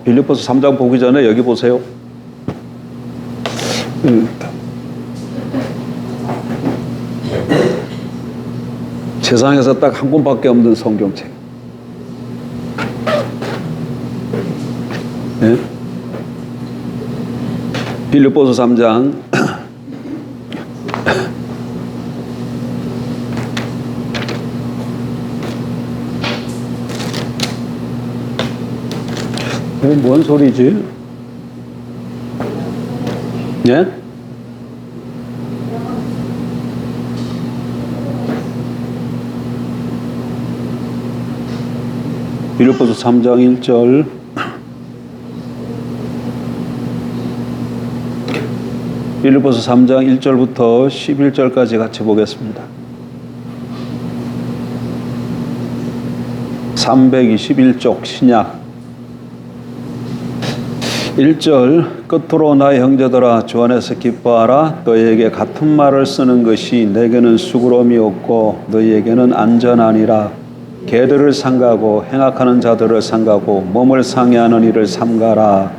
빌립보서 3장 보기 전에 여기 보세요. 세상에서 딱 한 권밖에 없는 성경책. 네? 빌립보서 3장 이게 뭔 소리지? 예? 빌립보서 3장 1절 빌립보서 3장 1절부터 11절까지 같이 보겠습니다. 321쪽 신약 1절 끝으로 나의 형제들아 주 안에서 기뻐하라. 너희에게 같은 말을 쓰는 것이 내게는 수고로움이 없고 너희에게는 안전하니라. 개들을 삼가고 행악하는 자들을 삼가고 몸을 상해하는 일을 삼가라.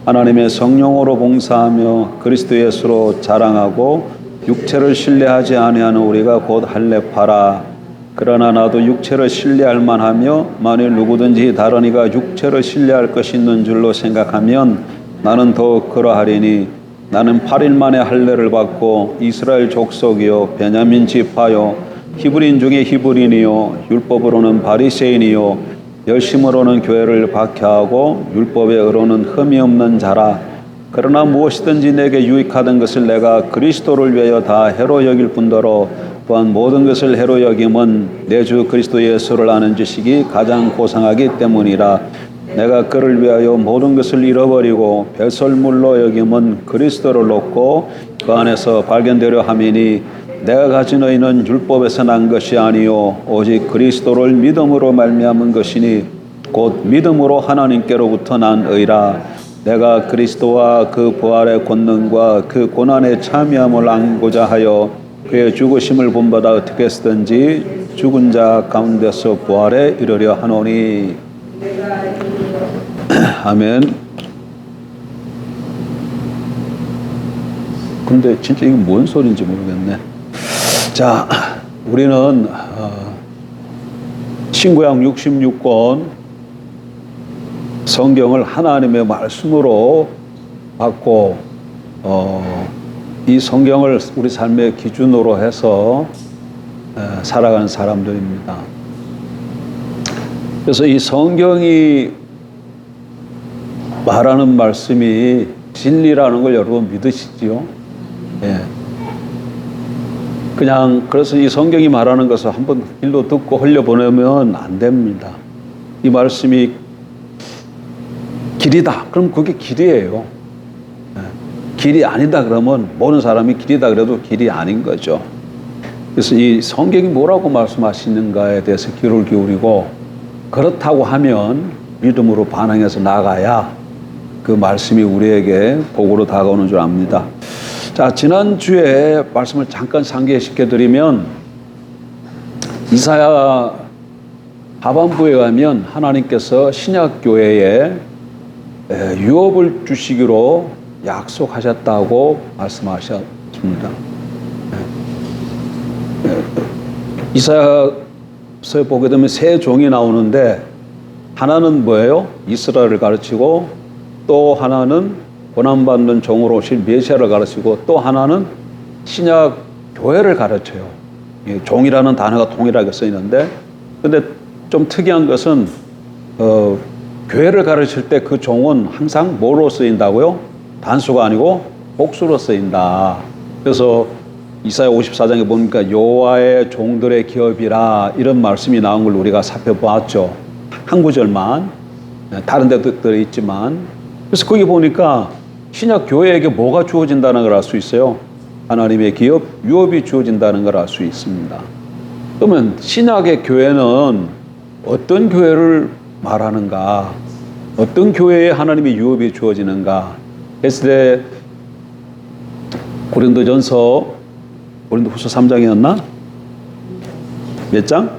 하나님의 성령으로 봉사하며 그리스도 예수로 자랑하고 육체를 신뢰하지 아니하는 우리가 곧 할례파라. 그러나 나도 육체를 신뢰할 만하며 만일 누구든지 다른 이가 육체를 신뢰할 것이 있는 줄로 생각하면 나는 더욱 그러하리니 나는 8일 만에 할례를 받고 이스라엘 족속이요 베냐민 지파요 히브리인 중에 히브리인이요 율법으로는 바리새인이요 열심으로는 교회를 박해하고 율법의 의로는 흠이 없는 자라. 그러나 무엇이든지 내게 유익하던 것을 내가 그리스도를 위하여 다 해로 여길 뿐더러 또한 모든 것을 해로 여김은 내 주 그리스도 예수를 아는 지식이 가장 고상하기 때문이라. 내가 그를 위하여 모든 것을 잃어버리고 배설물로 여김은 그리스도를 놓고 그 안에서 발견되려 함이니 내가 가진 의는 율법에서 난 것이 아니요 오직 그리스도를 믿음으로 말미암은 것이니 곧 믿음으로 하나님께로부터 난 의라. 내가 그리스도와 그 부활의 권능과 그 고난의 참여함을 안고자 하여 그의 죽으심을 본받아 어떻게 했든지 죽은 자 가운데서 부활에 이르려 하노니. 아멘. 근데 진짜 이게 뭔 소리인지 모르겠네. 자, 우리는 신구약 66권 성경을 하나님의 말씀으로 받고 이 성경을 우리 삶의 기준으로 해서 살아가는 사람들입니다. 그래서 이 성경이 말하는 말씀이 진리라는 걸 여러분 믿으시지요? 예. 그냥 그래서 이 성경이 말하는 것을 한번 길로 듣고 흘려보내면 안 됩니다. 이 말씀이 길이다. 그럼 그게 길이에요. 길이 아니다 그러면 모든 사람이 길이다 그래도 길이 아닌 거죠. 그래서 이 성경이 뭐라고 말씀하시는가에 대해서 귀를 기울이고 그렇다고 하면 믿음으로 반응해서 나가야 그 말씀이 우리에게 복으로 다가오는 줄 압니다. 자, 지난주에 말씀을 잠깐 상기시켜 드리면 이사야 하반부에 가면 하나님께서 신약교회에 유업을 주시기로 약속하셨다고 말씀하셨습니다. 이사야서에 보게 되면 세 종이 나오는데 하나는 뭐예요? 이스라엘을 가르치고 또 하나는 고난받는 종으로 오실 메시아를 가르치고 또 하나는 신약 교회를 가르쳐요. 종이라는 단어가 동일하게 쓰이는데 근데 좀 특이한 것은 교회를 가르칠 때 그 종은 항상 뭐로 쓰인다고요? 단수가 아니고 복수로 쓰인다. 그래서 이사야 54장에 보니까 여호와의 종들의 기업이라 이런 말씀이 나온 걸 우리가 살펴봤죠. 한 구절만 다른 데도 들어있지만 그래서 거기 보니까 신약 교회에게 뭐가 주어진다는 걸 알 수 있어요. 하나님의 기업, 유업이 주어진다는 걸 알 수 있습니다. 그러면 신약의 교회는 어떤 교회를 말하는가? 어떤 교회에 하나님의 유업이 주어지는가? 했을 때 고린도후서 3장이었나? 몇 장?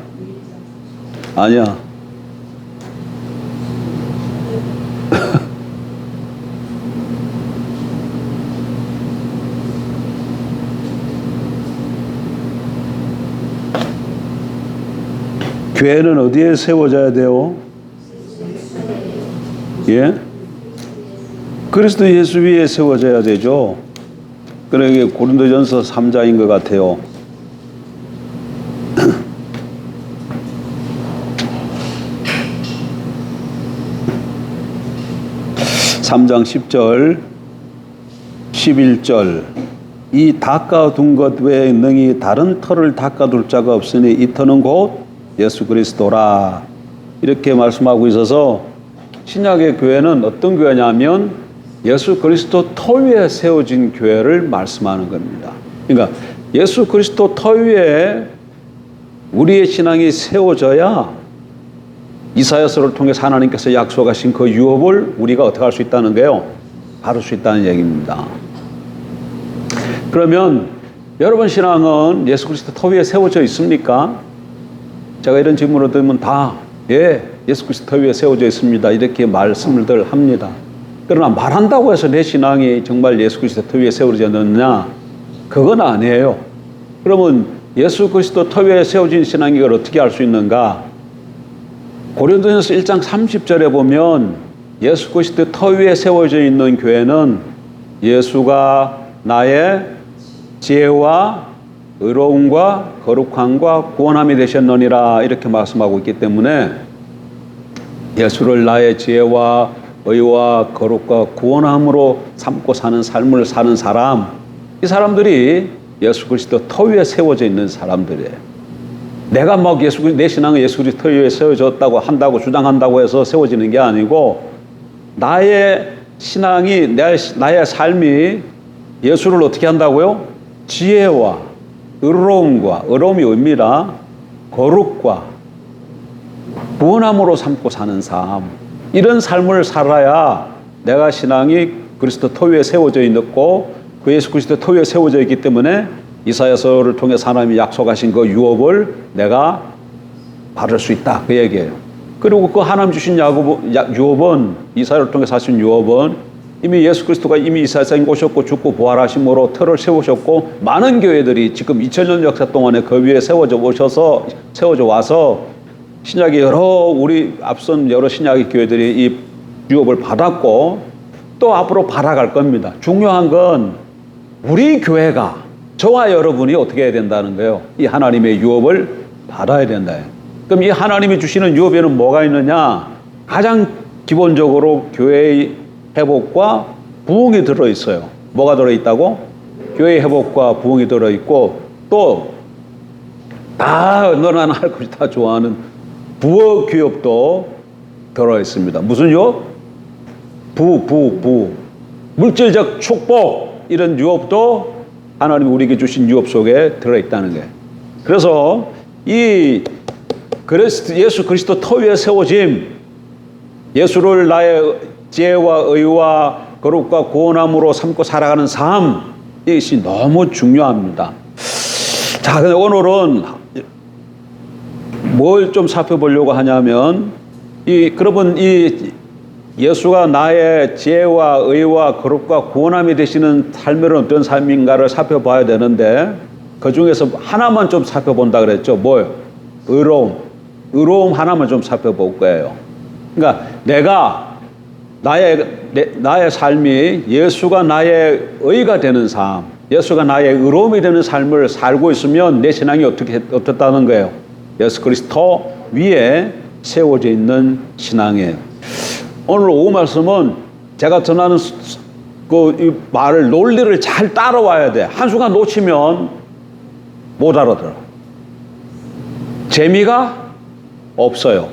아니야. 교회는 어디에 세워져야 돼요? 예? 그리스도 예수 위에 세워져야 되죠. 그러게 고린도전서 3장인 것 같아요. 3장 10절, 11절. 이 닦아둔 것 외에 능히 다른 터를 닦아둘 자가 없으니 이 터는 곧 예수 그리스도라. 이렇게 말씀하고 있어서 신약의 교회는 어떤 교회냐면 예수 그리스도 터 위에 세워진 교회를 말씀하는 겁니다. 그러니까 예수 그리스도 터 위에 우리의 신앙이 세워져야 이사야서를 통해서 하나님께서 약속하신 그 유업을 우리가 어떻게 할 수 있다는 거예요? 받을 수 있다는 얘기입니다. 그러면 여러분 신앙은 예수 그리스도 터 위에 세워져 있습니까? 제가 이런 질문을 드리면 다 예, 예수 그리스도 터 위에 세워져 있습니다. 이렇게 말씀을 합니다. 그러나 말한다고 해서 내 신앙이 정말 예수 그리스도 터 위에 세워졌느냐? 그건 아니에요. 그러면 예수 그리스도 터 위에 세워진 신앙이 이걸 어떻게 알 수 있는가? 고린도전서 1장 30절에 보면 예수 그리스도 터 위에 세워져 있는 교회는 예수가 나의 지혜와 의로움과 거룩함과 구원함이 되셨느니라 이렇게 말씀하고 있기 때문에 예수를 나의 지혜와 의와 거룩과 구원함으로 삼고 사는 삶을 사는 사람, 이 사람들이 예수 그리스도 터 위에 세워져 있는 사람들이에요. 내가 막 내 신앙은 예수 그리스도 터 위에 세워졌다고 한다고 주장한다고 해서 세워지는 게 아니고 나의 신앙이 나의 삶이 예수를 어떻게 한다고요? 지혜와 의로움과 의로움이 의미라 거룩과 구원함으로 삼고 사는 삶, 이런 삶을 살아야 내가 신앙이 그리스도 터 위에 세워져 있고 그 예수 그리스도 터 위에 세워져 있기 때문에 이사야서를 통해서 하나님이 약속하신 그 유업을 내가 받을 수 있다, 그 얘기예요. 그리고 그 하나님 주신 유업은, 이사야를 통해서 하신 유업은 이미 예수 그리스도가 이미 이사야에 오셨고 죽고 부활하심으로 터를 세우셨고 많은 교회들이 지금 2000년 역사 동안에 그 위에 세워져 와서 신약의 우리 앞선 여러 신약의 교회들이 이 유업을 받았고 또 앞으로 받아갈 겁니다. 중요한 건 우리 교회가, 저와 여러분이 어떻게 해야 된다는 거예요. 이 하나님의 유업을 받아야 된다. 그럼 이 하나님이 주시는 유업에는 뭐가 있느냐? 가장 기본적으로 교회의 회복과 부흥이 들어있어요. 뭐가 들어있다고? 교회의 회복과 부흥이 들어있고 또 다 너나 나 할 것이 다 좋아하는 부어 교업도 들어있습니다. 무슨 유업? 물질적 축복, 이런 유업도 하나님이 우리에게 주신 유업 속에 들어있다는 거예요. 그래서 예수 그리스도 터 위에 세워짐, 예수를 나의 지혜와 의와 거룩과 구원함으로 삼고 살아가는 삶, 이것이 너무 중요합니다. 자, 근데 오늘은 뭘 좀 살펴보려고 하냐면 그러면 예수가 나의 지혜와 의와 거룩과 구원함이 되시는 삶은 어떤 삶인가를 살펴봐야 되는데 그 중에서 하나만 좀 살펴본다 그랬죠. 뭐요? 의로움 하나만 좀 살펴볼 거예요. 그러니까 내가 나의 삶이 예수가 나의 의가 되는 삶, 예수가 나의 의로움이 되는 삶을 살고 있으면 내 신앙이 어떻다는 거예요? 예수 그리스도 위에 세워져 있는 신앙이에요. 오늘 오후 말씀은 제가 전하는 이 말을, 논리를 잘 따라와야 돼. 한순간 놓치면 못 알아들어. 재미가 없어요.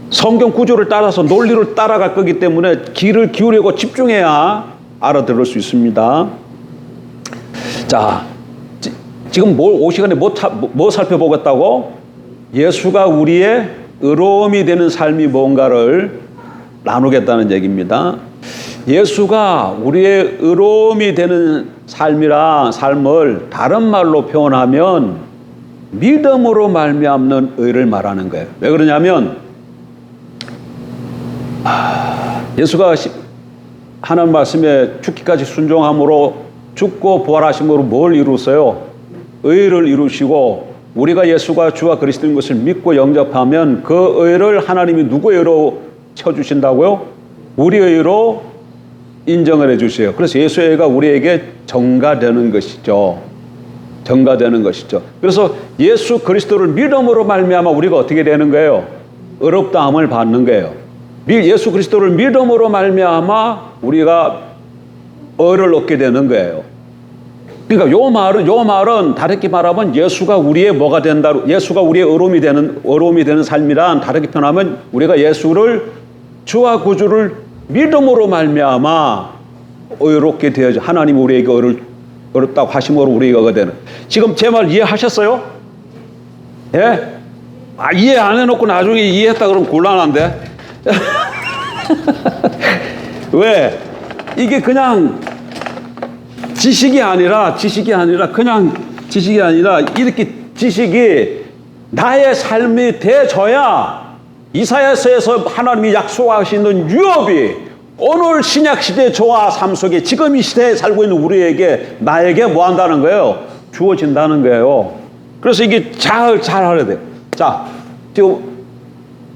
성경 구조를 따라서 논리를 따라갈 거기 때문에 귀를 기울이고 집중해야 알아들을 수 있습니다. 자, 지금 오 시간에 뭐 살펴보겠다고? 예수가 우리의 의로움이 되는 삶이 뭔가를 나누겠다는 얘기입니다. 예수가 우리의 의로움이 되는 삶을 다른 말로 표현하면 믿음으로 말미암는 의를 말하는 거예요. 왜 그러냐면 예수가 하나님 말씀에 죽기까지 순종함으로 죽고 부활하심으로 뭘 이루었어요? 의를 이루시고 우리가 예수가 주와 그리스도인 것을 믿고 영접하면 그 의를 하나님이 누구의 의로 쳐주신다고요? 우리의 의로 인정을 해주세요. 그래서 예수의 의가 우리에게 전가되는 것이죠. 전가되는 것이죠. 그래서 예수 그리스도를 믿음으로 말미암아 우리가 어떻게 되는 거예요? 의롭다함을 받는 거예요. 예수 그리스도를 믿음으로 말미암아 우리가 의를 얻게 되는 거예요. 그러니까 요 말은 다르게 말하면 예수가 우리의 뭐가 된다, 예수가 우리의 의로움이 되는 삶이란, 다르게 표현하면 우리가 예수를 주와 구주를 믿음으로 말미암아 의롭게 되어져. 하나님 우리에게 의롭다고 하심으로 우리가 의가 되는. 지금 제 말 이해하셨어요? 예? 이해 안 해놓고 나중에 이해했다 그러면 곤란한데. 왜? 이게 그냥 지식이 아니라 이렇게 지식이 나의 삶이 돼져야 이사야서에서 하나님이 약속하시는 유업이 오늘 신약시대 저와 삶 속에 지금 이 시대에 살고 있는 나에게 뭐 한다는 거예요? 주어진다는 거예요. 그래서 이게 잘 하려야 돼요. 자, 지금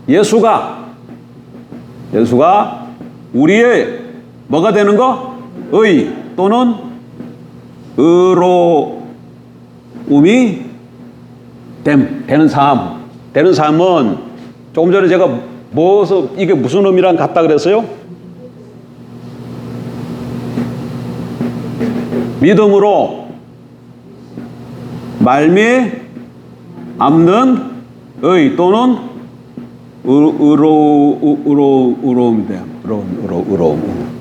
예수가 우리의 뭐가 되는 거? 의 또는 의로움이 되는 삶은 조금 전에 제가 이게 무슨 의미랑 같다 그랬어요? 믿음으로 말미암는 의 또는 의로움이 돼요. 의로움.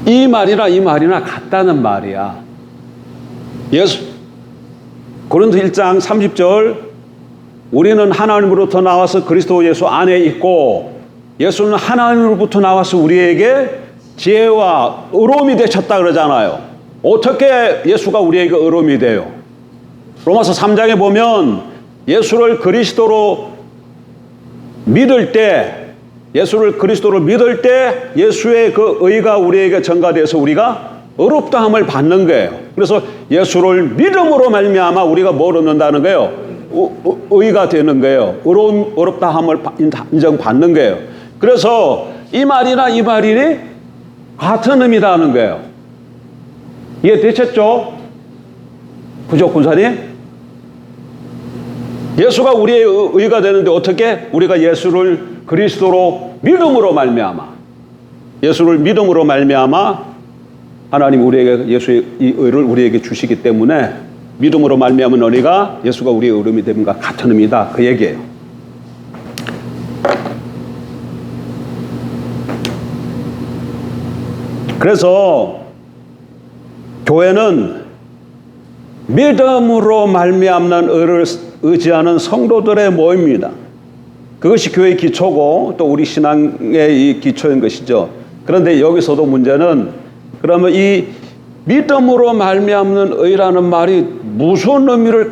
이 말이나 같다는 말이야. 고린도 1장 30절, 우리는 하나님으로부터 나와서 그리스도 예수 안에 있고 예수는 하나님으로부터 나와서 우리에게 지혜와 의로움이 되셨다 그러잖아요. 어떻게 예수가 우리에게 의로움이 돼요? 로마서 3장에 보면 예수를 그리스도로 믿을 때 예수의 그 의가 우리에게 전가돼서 우리가 의롭다함을 받는 거예요. 그래서 예수를 믿음으로 말미암아 우리가 뭘 얻는다는 거예요? 의가 되는 거예요. 의롭다함을 인정받는 거예요. 그래서 이 말이 같은 의미라는 거예요. 이해되셨죠? 그죠, 군사님? 예수가 우리의 의가 되는데 어떻게? 우리가 예수를 그리스도로 믿음으로 말미암아 하나님 우리에게 예수의 이 의를 우리에게 주시기 때문에 믿음으로 말미암은 우리가 예수가 우리의 의로움이 됨과 같은 의미다, 그 얘기예요. 그래서 교회는 믿음으로 말미암는 의를 의지하는 성도들의 모임입니다. 그것이 교회의 기초고 또 우리 신앙의 이 기초인 것이죠. 그런데 여기서도 문제는 그러면 이 믿음으로 말미암는 의라는 말이 무슨 의미로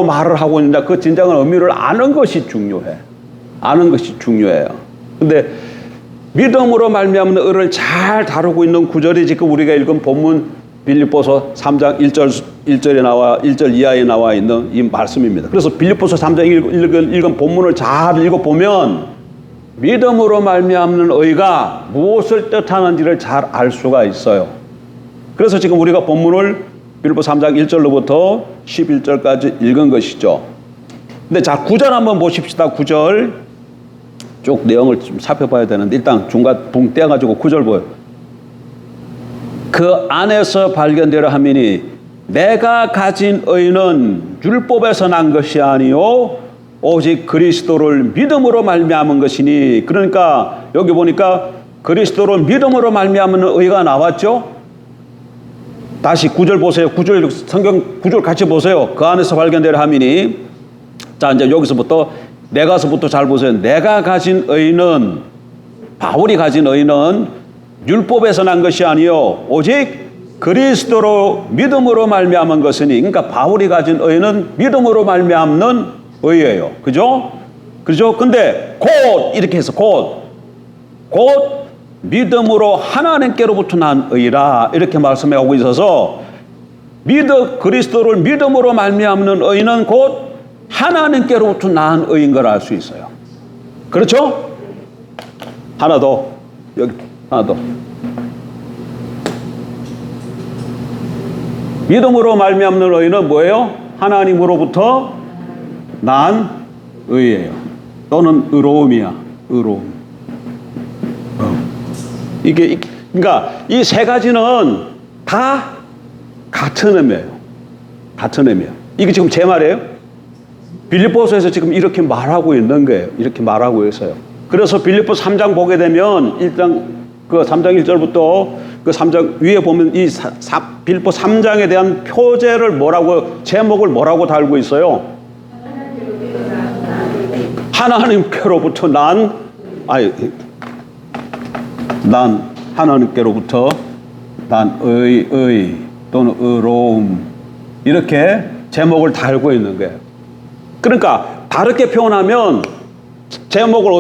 말을 하고 있느냐, 그 진정한 의미를 아는 것이 중요해요. 근데 믿음으로 말미암는 의를 잘 다루고 있는 구절이 지금 우리가 읽은 본문 빌립보서 3장 1절 이하에 나와 있는 이 말씀입니다. 그래서 빌립보서 3장 읽은 본문을 잘 읽어보면 믿음으로 말미암는 의가 무엇을 뜻하는지를 잘 알 수가 있어요. 그래서 지금 우리가 본문을 빌립보서 3장 1절로부터 11절까지 읽은 것이죠. 근데 자, 9절 한번 보십시다. 9절 쭉 내용을 좀 살펴봐야 되는데 일단 중간 붕 떼어가지고 9절 보여요. 그 안에서 발견되려 함이니 내가 가진 의는 율법에서 난 것이 아니요 오직 그리스도를 믿음으로 말미암은 것이니. 그러니까 여기 보니까 그리스도를 믿음으로 말미암은 의가 나왔죠. 다시 9절 보세요. 9절 성경 9절 같이 보세요. 그 안에서 발견되려 함이니. 자, 이제 여기서부터 내가서부터 잘 보세요. 내가 가진 의는, 바울이 가진 의는 율법에서 난 것이 아니요 오직 그리스도로 믿음으로 말미암은 것이니. 그러니까 바울이 가진 의는 믿음으로 말미암는 의예요. 그죠? 근데 곧 이렇게 해서 곧 믿음으로 하나님께로부터 난 의라 이렇게 말씀하고 있어서 그리스도를 믿음으로 말미암는 의는 곧 하나님께로부터 나은 의인 걸 알 수 있어요. 그렇죠? 하나 더. 여기 하나 더. 믿음으로 말미암는 의는 뭐예요? 하나님으로부터 난 의예요. 또는 의로움이야. 의로움. 이게 그러니까 이 세 가지는 다 같은 의미예요. 같은 의미예요. 이게 지금 제 말이에요. 빌립보서에서 지금 이렇게 말하고 있는 거예요. 이렇게 말하고 있어요. 그래서 빌립보 3장 보게 되면 1장 그 3장 1절부터 그 3장 위에 보면 이 빌립보 3장에 대한 표제를 뭐라고 제목을 뭐라고 달고 있어요? 하나님께로부터 난 하나님께로부터 난 의 또는 의로움 이렇게 제목을 달고 있는 거예요. 그러니까 다르게 표현하면 제목을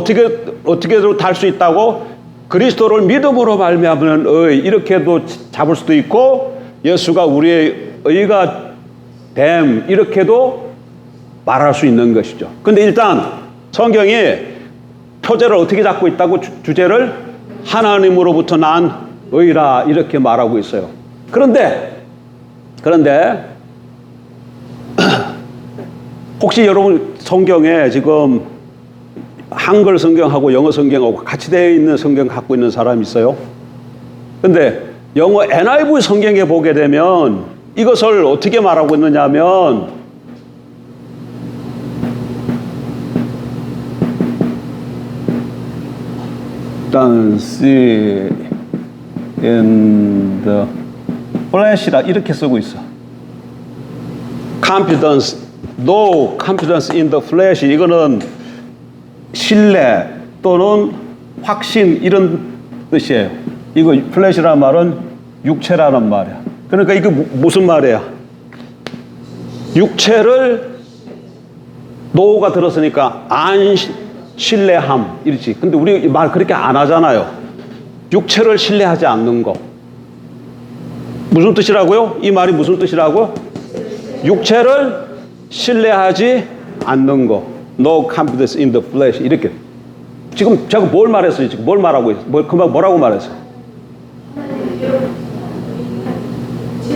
어떻게도 달 수 있다고 그리스도를 믿음으로 말미암는 의 이렇게도 잡을 수도 있고 예수가 우리의 의가 됨 이렇게도 말할 수 있는 것이죠. 근데 일단 성경이 표제를 어떻게 잡고 있다고 주제를 하나님으로부터 난 의라 이렇게 말하고 있어요. 그런데 혹시 여러분 성경에 지금 한글 성경하고 영어 성경하고 같이 되어 있는 성경 갖고 있는 사람 있어요? 근데 영어 NIV 성경에 보게 되면 이것을 어떻게 말하고 있느냐 하면 see in the flesh라 이렇게 쓰고 있어. no confidence in the flesh 이거는 신뢰 또는 확신 이런 뜻이에요. 이거 플래시라는 말은 육체라는 말이야. 그러니까 이거 무슨 말이야? 육체를 노가 들었으니까 안 신뢰함 이렇지. 근데 우리 말 그렇게 안 하잖아요. 육체를 신뢰하지 않는 거. 무슨 뜻이라고요? 이 말이 무슨 뜻이라고요? 육체를 신뢰하지 않는 거. No confidence in the flesh. 이렇게. 지금 제가 뭘 말했어요? 지금 뭘 말하고 있어요? 금방 뭐라고 말했어요?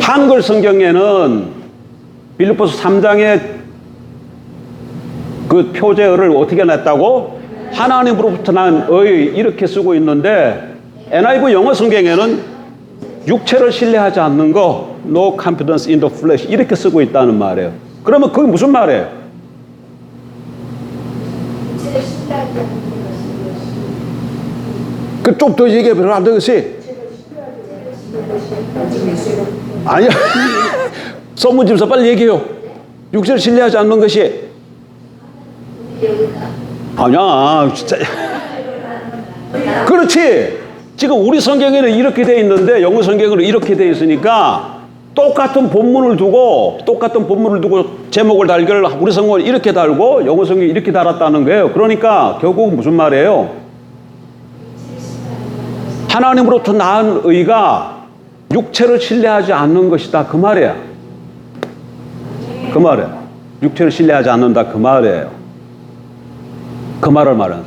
한글 성경에는 빌립보서 3장에 그 표제어를 어떻게 냈다고? 하나님으로부터 난 의 이렇게 쓰고 있는데 NIV 영어 성경에는 육체를 신뢰하지 않는 거 No confidence in the flesh 이렇게 쓰고 있다는 말이에요. 그러면 그게 무슨 말이에요? 그 좀 더 얘기해 보면 안 되겠지? 아니야. 소문집사 빨리 얘기해요. 육체를 신뢰하지 않는 것이 아니야 진짜. 그렇지. 지금 우리 성경에는 이렇게 돼 있는데 영어 성경으로 이렇게 돼 있으니까 똑같은 본문을 두고 제목을 달기를 우리 성경을 이렇게 달고 영어 성경이 이렇게 달았다는 거예요. 그러니까 결국 무슨 말이에요? 하나님으로부터 나은 의가 육체를 신뢰하지 않는 것이다 그 말이야. 그 말이에요. 육체를 신뢰하지 않는다 그 말이에요. 그 말을 말하는.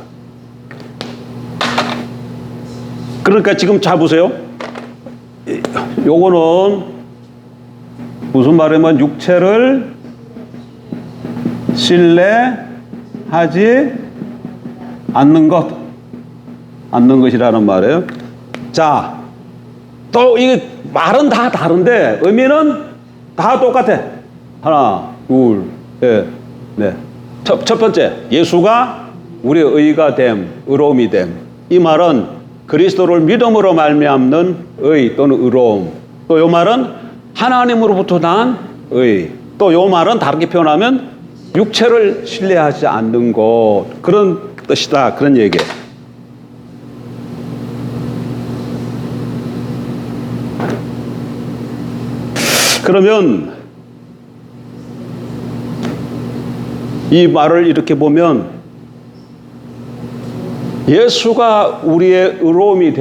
그러니까 지금 잘 보세요. 요거는 무슨 말이면 육체를 신뢰하지 않는 것이라는 말이에요. 자, 또 이게 말은 다 다른데 의미는 다 똑같아. 하나, 둘, 셋, 넷. 첫 번째, 예수가 우리의 의가 됨, 의로움이 됨. 이 말은 그리스도를 믿음으로 말미암는 의 또는 의로움. 또 이 말은 하나님으로부터 난 의. 또 이 말은 다르게 표현하면 육체를 신뢰하지 않는 것. 그런 뜻이다. 그런 얘기예요. 그러면 이 말을 이렇게 보면 예수가 우리의 의로움이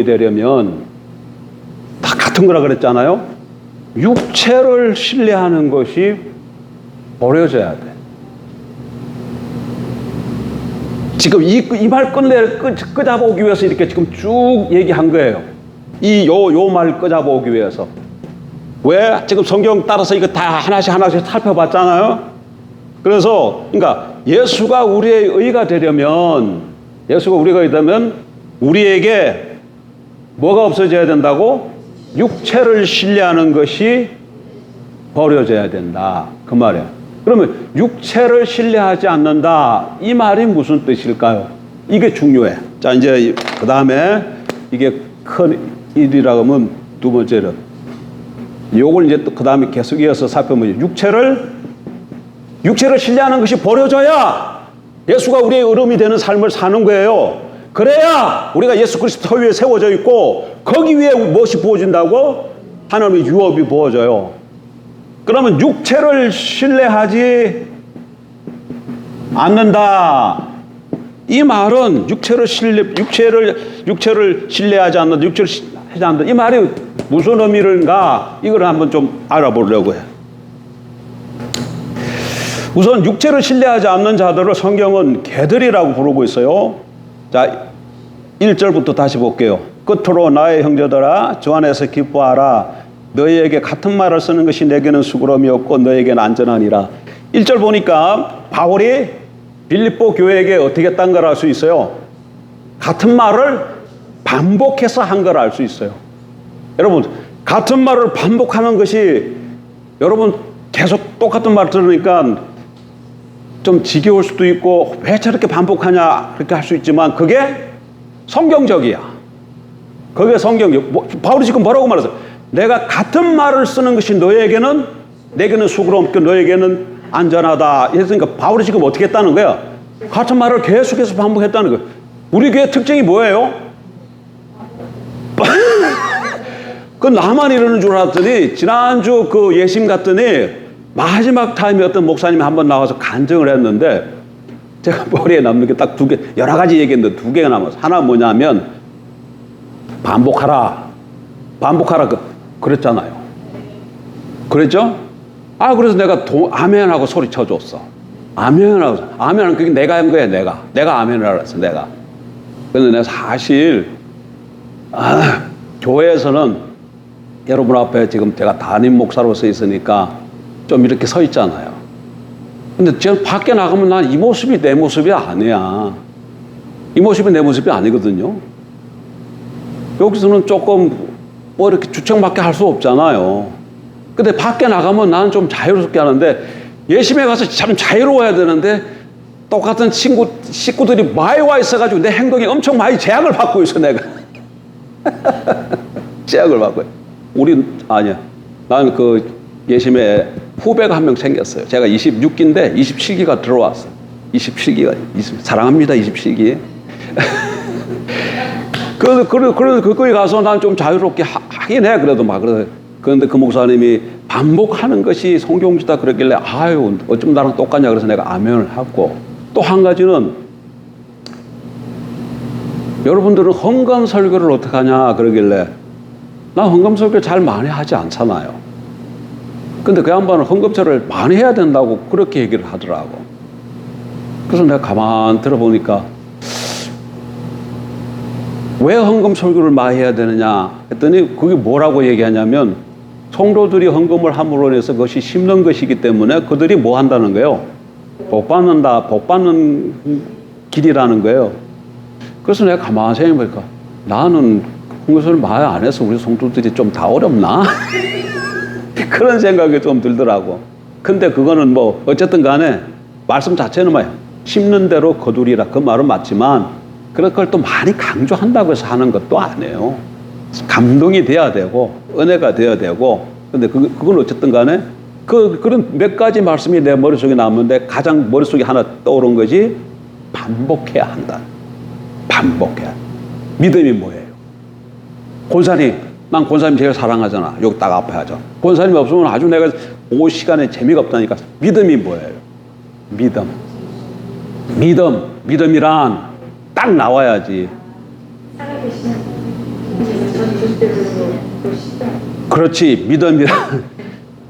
되려면 다 같은 거라 그랬잖아요. 육체를 신뢰하는 것이 버려져야 돼. 지금 이 말 끄잡아오기 위해서 이렇게 지금 쭉 얘기한 거예요. 요 말 끄잡아오기 위해서. 왜? 지금 성경 따라서 이거 다 하나씩 살펴봤잖아요. 그래서, 그러니까 예수가 우리의 의가 되려면, 우리에게 뭐가 없어져야 된다고? 육체를 신뢰하는 것이 버려져야 된다. 그 말이에요. 그러면 육체를 신뢰하지 않는다. 이 말이 무슨 뜻일까요? 이게 중요해. 자, 이제 그 다음에 이게 큰 일이라고 하면 두 번째는 요걸 이제 또 그 다음에 계속 이어서 살펴보면 육체를 신뢰하는 것이 버려져야 예수가 우리의 의름이 되는 삶을 사는 거예요. 그래야 우리가 예수 그리스도 위에 세워져 있고 거기 위에 무엇이 부어진다고? 하나님의 유업이 부어져요. 그러면 육체를 신뢰하지 않는다. 이 말은 육체를 신뢰하지 않는다. 육체를 신뢰하지 않는다. 이 말이 무슨 의미인가? 이걸 한번 좀 알아보려고 해요. 우선 육체를 신뢰하지 않는 자들을 성경은 개들이라고 부르고 있어요. 자, 1절부터 다시 볼게요. 끝으로 나의 형제들아 주 안에서 기뻐하라. 너희에게 같은 말을 쓰는 것이 내게는 수고로움이 없고 너희에게는 안전하니라. 1절 보니까 바울이 빌립보 교회에게 어떻게 딴 걸 알 수 있어요? 같은 말을 반복해서 한 걸 알 수 있어요. 여러분, 같은 말을 반복하는 것이 여러분 계속 똑같은 말 들으니까 좀 지겨울 수도 있고 왜 저렇게 반복하냐 그렇게 할 수 있지만 그게 성경적이야. 그게 성경적. 바울이 지금 뭐라고 말했어요? 내가 같은 말을 쓰는 것이 너에게는 내게는 수고롭고 너에게는 안전하다. 그러니까 바울이 지금 어떻게 했다는 거야? 같은 말을 계속해서 반복했다는 거야. 우리 교회 특징이 뭐예요? 그 나만 이러는 줄 알았더니 지난주 그 예심 갔더니 마지막 타임에 어떤 목사님이 한번 나와서 간증을 했는데 제가 머리에 남는 게 딱 두 개, 여러 가지 얘기했는데 두 개가 남았어. 하나 뭐냐면 반복하라 그랬잖아요. 그랬죠? 그래서 내가 아멘하고 소리 쳐줬어. 아멘은 그게 내가 한 거야. 내가 아멘을 알았어. 내가. 근데 내가 사실 교회에서는 여러분 앞에 지금 제가 담임 목사로서 있으니까 좀 이렇게 서 있잖아요. 근데 제가 밖에 나가면 난 이 모습이 내 모습이 아니야. 이 모습이 내 모습이 아니거든요. 여기서는 조금 뭐 이렇게 주청밖에 할 수 없잖아요. 근데 밖에 나가면 나는 좀 자유롭게 하는데 예심에 가서 참 자유로워야 되는데 똑같은 식구들이 많이 와 있어가지고 내 행동이 엄청 많이 제약을 받고 있어 내가. 제약을 받고. 아니야. 나는 그 예심에 후배가 한 명 생겼어요. 제가 26기인데 27기가 들어왔어. 27기가 사랑합니다 27기. 거기 가서 난 좀 자유롭게 하긴 해. 그래도 막 그런데 그 목사님이 반복하는 것이 성경지다 그러길래 어쩜 나랑 똑같냐 그래서 내가 아멘을 하고 또 한 가지는 여러분들은 헌금 설교를 어떻게 하냐 그러길래 나 헌금 설교 잘 많이 하지 않잖아요. 근데 그 양반은 헌금절을 많이 해야 된다고 그렇게 얘기를 하더라고. 그래서 내가 가만 들어보니까 왜 헌금 설교를 많이 해야 되느냐 했더니 그게 뭐라고 얘기하냐면 성도들이 헌금을 함으로 인해서 그것이 심는 것이기 때문에 그들이 뭐 한다는 거예요? 복 받는 길이라는 거예요. 그래서 내가 가만히 생각해보니까 나는 헌금을 많이 안 해서 우리 성도들이 좀 다 어렵나? 그런 생각이 좀 들더라고. 근데 그거는 뭐 어쨌든 간에 말씀 자체는 뭐예요? 심는 대로 거두리라 그 말은 맞지만 그런 걸 또 많이 강조한다고 해서 하는 것도 아니에요. 감동이 돼야 되고 은혜가 돼야 되고 근데 그건 어쨌든 간에 그런 몇 가지 말씀이 내 머릿속에 남는데 가장 머릿속에 하나 떠오른 거지 반복해야 한다. 반복해야. 믿음이 뭐예요? 난 권사님 제일 사랑하잖아. 여기 딱 앞에 하죠. 권사님이 없으면 아주 내가 오 시간에 재미가 없다니까. 믿음이 뭐예요? 믿음이란 딱 나와야지. 그렇지. 믿음이란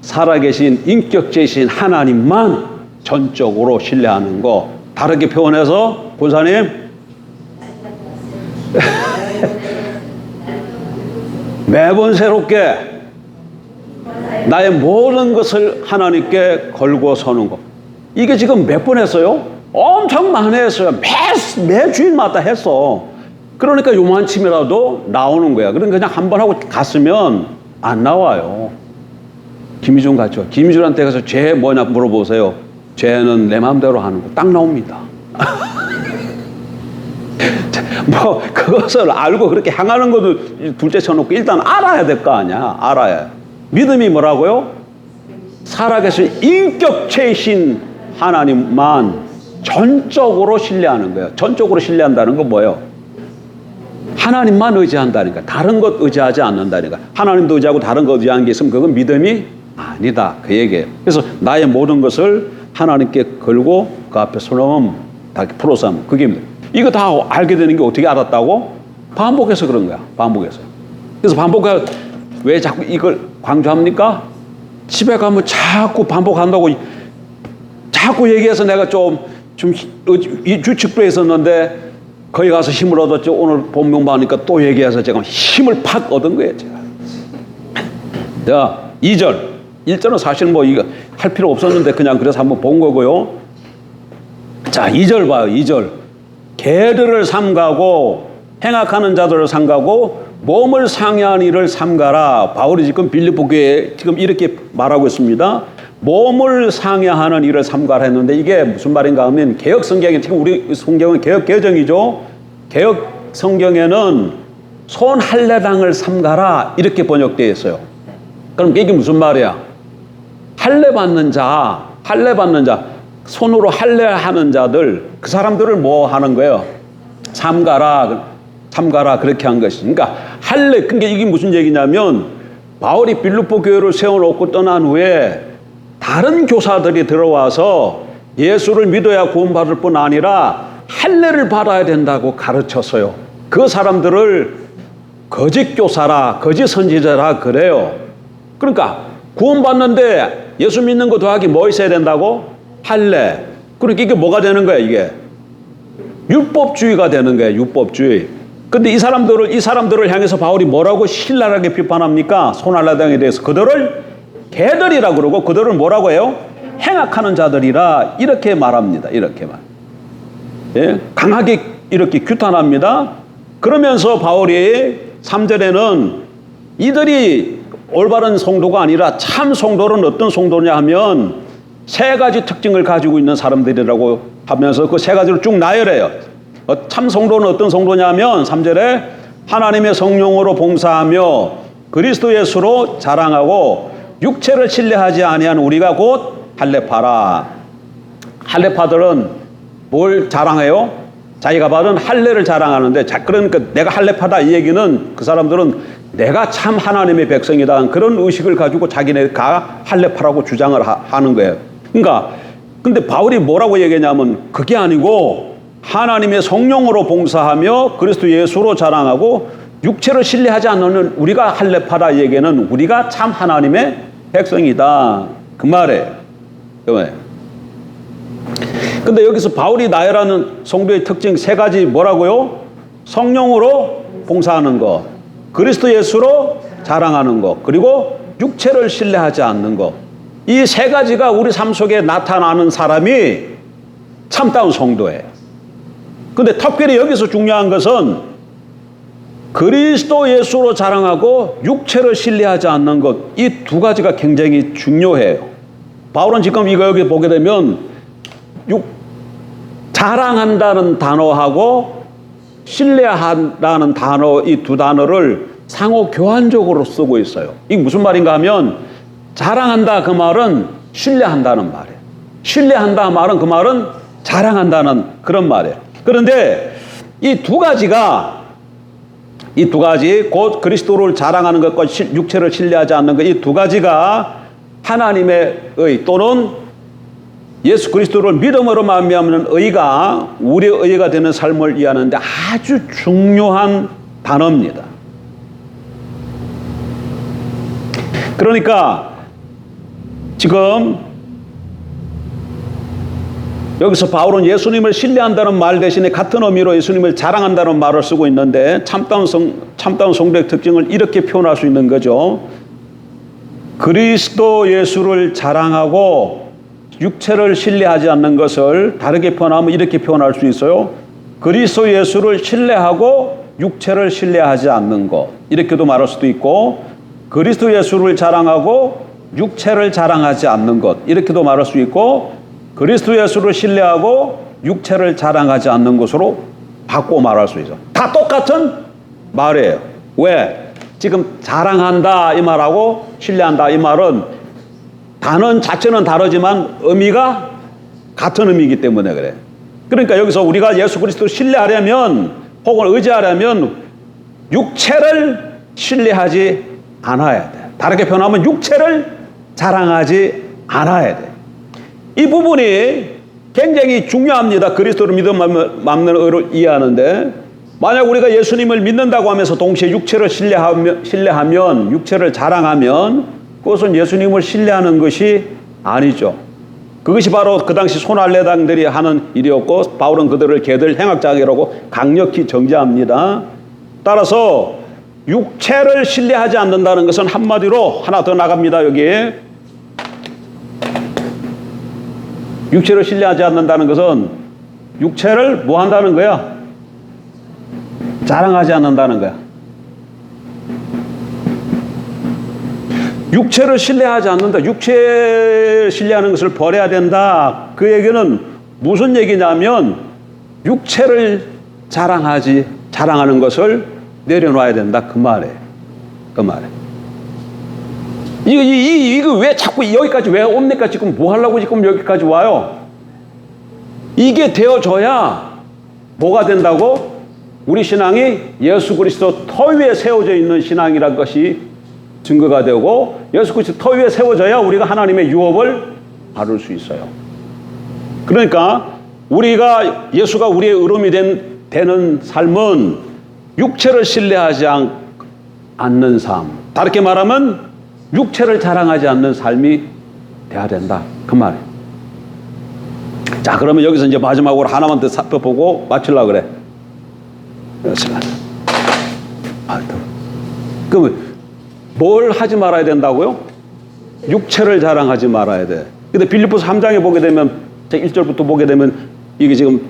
살아계신 인격체이신 하나님만 전적으로 신뢰하는 거. 다르게 표현해서 권사님 매번 새롭게 나의 모든 것을 하나님께 걸고 서는 거. 이게 지금 몇 번 했어요? 엄청 많이 했어요. 매 주일마다 했어. 그러니까 요만침이라도 나오는 거야. 그러니까 그냥 한 번 하고 갔으면 안 나와요. 김희준 같죠? 김희준한테 가서 죄 뭐냐 물어보세요. 죄는 내 마음대로 하는 거 딱 나옵니다. 뭐 그것을 알고 그렇게 향하는 것도 둘째 쳐놓고 일단 알아야 될 거 아니야. 알아야. 믿음이 뭐라고요? 살아계신 인격체이신 하나님만 전적으로 신뢰하는 거예요. 전적으로 신뢰한다는 건 뭐예요? 하나님만 의지한다니까. 다른 것 의지하지 않는다니까. 하나님도 의지하고 다른 것 의지하는 게 있으면 그건 믿음이 아니다. 그 얘기예요. 그래서 나의 모든 것을 하나님께 걸고 그 앞에 서놓으면 다 풀어서 하면 그게 믿음. 이거 다 알게 되는 게 어떻게 알았다고? 반복해서 그런 거야. 반복해서. 그래서 반복해. 왜 자꾸 이걸 강조합니까? 집에 가면 자꾸 반복한다고 자꾸 얘기해서 내가 좀 주측부에 있었는데 거기 가서 힘을 얻었죠. 오늘 본명 봐니까 또 얘기해서 제가 힘을 팍 얻은 거예요. 제가. 자, 2절. 1절은 사실 뭐 이거 할 필요 없었는데 그냥 그래서 한번 본 거고요. 자, 2절 봐요. 2절. 개들을 삼가고 행악하는 자들을 삼가고 몸을 상해한 이를 삼가라. 바울이 지금 빌립보 교회에 지금 이렇게 말하고 있습니다. 몸을 상해하는 일을 삼가라 했는데 이게 무슨 말인가 하면 개혁 성경에, 지금 우리 성경은 개혁 개정이죠. 개혁 성경에는 손 할례당을 삼가라 이렇게 번역되어 있어요. 그럼 이게 무슨 말이야? 할례 받는 자, 손으로 할례하는 자들, 그 사람들을 뭐 하는 거예요? 삼가라 그렇게 한 것이. 그러니까 할례, 그러니까 이게 무슨 얘기냐면 바울이 빌립보 교회를 세워놓고 떠난 후에 다른 교사들이 들어와서 예수를 믿어야 구원받을 뿐 아니라 할례를 받아야 된다고 가르쳤어요. 그 사람들을 거짓 교사라, 거짓 선지자라 그래요. 그러니까 구원받는데 예수 믿는 거 더하기 뭐 있어야 된다고? 할례. 그러니까 이게 뭐가 되는 거야, 이게? 율법주의가 되는 거야, 율법주의. 근데 이 사람들을 향해서 바울이 뭐라고 신랄하게 비판합니까? 손할례당에 대해서. 그들을 개들이라 그러고 그들을 뭐라고 해요? 행악하는 자들이라 이렇게 말합니다. 이렇게만. 예? 강하게 이렇게 규탄합니다. 그러면서 바울이 3절에는 이들이 올바른 성도가 아니라 참 성도는 어떤 성도냐 하면 세 가지 특징을 가지고 있는 사람들이라고 하면서 그 세 가지를 쭉 나열해요. 참 성도는 어떤 성도냐 하면 3절에 하나님의 성령으로 봉사하며 그리스도 예수로 자랑하고 육체를 신뢰하지 아니한 우리가 곧 할례파라. 할례파들은 뭘 자랑해요? 자기가 받은 할례를 자랑하는데, 그러니까 내가 할례파다 이 얘기는 그 사람들은 내가 참 하나님의 백성이다 그런 의식을 가지고 자기네가 할례파라고 주장을 하는 거예요. 그러니까 근데 바울이 뭐라고 얘기하냐면 그게 아니고 하나님의 성령으로 봉사하며 그리스도 예수로 자랑하고 육체를 신뢰하지 않는 우리가 할례파다 이 얘기는 우리가 참 하나님의 백성이다 그 말이에요. 근데 여기서 바울이 나열하는 성도의 특징 세 가지 뭐라고요? 성령으로 봉사하는 것, 그리스도 예수로 자랑하는 것, 그리고 육체를 신뢰하지 않는 것. 이 세 가지가 우리 삶 속에 나타나는 사람이 참다운 성도예요. 근데 특별히 여기서 중요한 것은 그리스도 예수로 자랑하고 육체를 신뢰하지 않는 것, 이 두 가지가 굉장히 중요해요. 바울은 지금 이거 여기 보게 되면 자랑한다는 단어하고 신뢰한다는 단어, 이 두 단어를 상호 교환적으로 쓰고 있어요. 이게 무슨 말인가 하면 자랑한다 그 말은 신뢰한다는 말이에요. 신뢰한다 말은 그 말은 자랑한다는 그런 말이에요. 그런데 이 두 가지 곧 그리스도를 자랑하는 것과 육체를 신뢰하지 않는 것, 이 두 가지가 하나님의 의 또는 예수 그리스도를 믿음으로 말미암는 의가 우리의 의가 되는 삶을 이해하는데 아주 중요한 단어입니다. 그러니까 지금 여기서 바울은 예수님을 신뢰한다는 말 대신에 같은 의미로 예수님을 자랑한다는 말을 쓰고 있는데 참다운 성도의 특징을 이렇게 표현할 수 있는 거죠. 그리스도 예수를 자랑하고 육체를 신뢰하지 않는 것을 다르게 표현하면 이렇게 표현할 수 있어요. 그리스도 예수를 신뢰하고 육체를 신뢰하지 않는 것, 이렇게도 말할 수도 있고, 그리스도 예수를 자랑하고 육체를 자랑하지 않는 것, 이렇게도 말할 수 있고, 그리스도 예수를 신뢰하고 육체를 자랑하지 않는 것으로 바꿔 말할 수 있어. 다 똑같은 말이에요. 왜? 지금 자랑한다 이 말하고 신뢰한다 이 말은 단어 자체는 다르지만 의미가 같은 의미이기 때문에 그래. 그러니까 여기서 우리가 예수 그리스도를 신뢰하려면 혹은 의지하려면 육체를 신뢰하지 않아야 돼. 다르게 표현하면 육체를 자랑하지 않아야 돼. 이 부분이 굉장히 중요합니다. 그리스도를 믿는 의를 이해하는데, 만약 우리가 예수님을 믿는다고 하면서 동시에 육체를 신뢰하면 육체를 자랑하면 그것은 예수님을 신뢰하는 것이 아니죠. 그것이 바로 그 당시 손할례당들이 하는 일이었고, 바울은 그들을 개들 행악자라고 강력히 정죄합니다. 따라서 육체를 신뢰하지 않는다는 것은 한마디로 하나 더 나갑니다. 여기에 육체를 신뢰하지 않는다는 것은 육체를 뭐 한다는 거야? 자랑하지 않는다는 거야. 육체를 신뢰하지 않는다. 육체를 신뢰하는 것을 버려야 된다. 그 얘기는 무슨 얘기냐면 육체를 자랑하는 것을 내려놔야 된다. 그 말이에요. 그 말이에요. 이거 왜 자꾸 여기까지 왜 옵니까? 지금 뭐 하려고 지금 여기까지 와요? 이게 되어져야 뭐가 된다고? 우리 신앙이 예수 그리스도 터 위에 세워져 있는 신앙이란 것이 증거가 되고, 예수 그리스도 터 위에 세워져야 우리가 하나님의 유업을 받을 수 있어요. 그러니까 우리가 예수가 우리의 의로움이 되는 삶은 육체를 신뢰하지 않는 삶, 다르게 말하면 육체를 자랑하지 않는 삶이 돼야 된다. 그 말이에요. 자, 그러면 여기서 이제 마지막으로 하나만 더 살펴보고 마치려고 그래. 그러면 뭘 하지 말아야 된다고요? 육체를 자랑하지 말아야 돼. 근데 빌립보서 3장에 보게 되면 1절부터 보게 되면 이게 지금